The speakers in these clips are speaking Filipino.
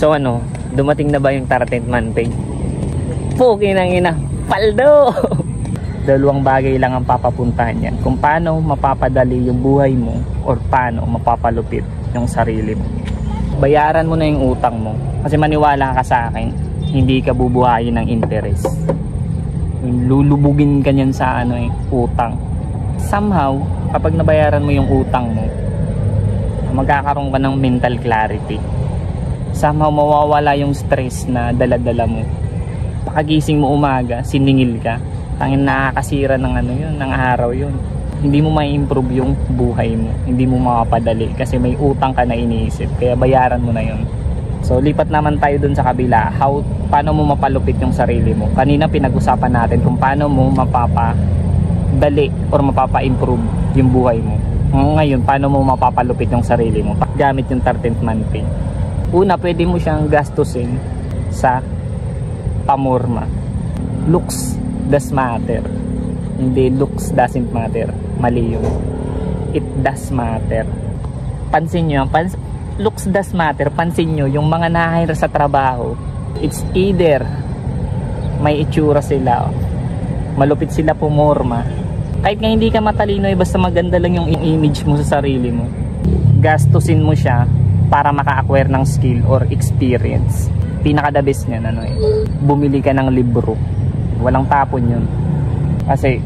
So ano, dumating na ba yung 13th month pay? Puki nang ina, paldo! Dalawang bagay lang ang papapuntahan yan. Kung paano mapapadali yung buhay mo or paano mapapalupit yung sarili mo. Bayaran mo na yung utang mo. Kasi maniwala ka sa akin, hindi ka bubuhayin ng interest. Lulubugin ka niyan sa utang. Somehow, kapag nabayaran mo yung utang mo, magkakaroon ka ng mental clarity. Somehow mawawala yung stress na dala-dala mo. Pakagising mo umaga, siningil ka. Tangin nakakasira ng ng araw yun. Hindi mo ma-improve yung buhay mo. Hindi mo makapadali kasi may utang ka na iniisip. Kaya bayaran mo na yun. So lipat naman tayo dun sa kabila. Paano mo mapalupit yung sarili mo? Kanina pinag-usapan natin kung paano mo mapapadali or mapapa-improve yung buhay mo. Ngayon, paano mo mapapalupit yung sarili mo? Gamit yung 13th month pay. Una, pwede mo siyang gastusin sa pamorma. Looks does matter. Hindi looks doesn't matter. Mali yun. It does matter. Pansin nyo, looks does matter. Pansin nyo, yung mga na-hire sa trabaho, it's either may itsura sila, malupit sila pumorma. Kahit nga hindi ka matalino, basta maganda lang yung image mo sa sarili mo, gastusin mo siya para maka-acquire ng skill or experience. Pinaka the best niyan, bumili ka ng libro. Walang tapon yun. Kasi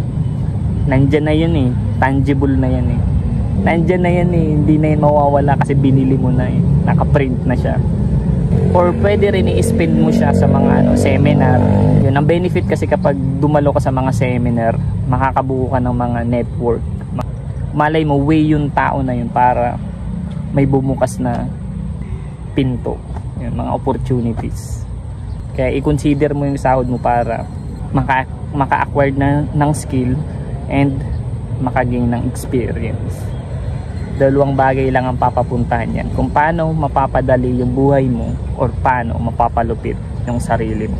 nandyan na yun tangible na yan nandyan na yan hindi na yun mawawala kasi binili mo na naka-print na siya. Or pwede rin i-spend mo siya sa mga seminar. Yun ang benefit kasi kapag dumalo ka sa mga seminar, makakabuo ka ng mga network. Malay mo, way yung tao na yun para may bumukas na pinto, yun, mga opportunities. Kaya i-consider mo yung sahod mo para maka-acquire ng skill and makagain ng experience. Dalawang bagay lang ang papapuntahan yan. Kung paano mapapadali yung buhay mo or paano mapapalupit yung sarili mo.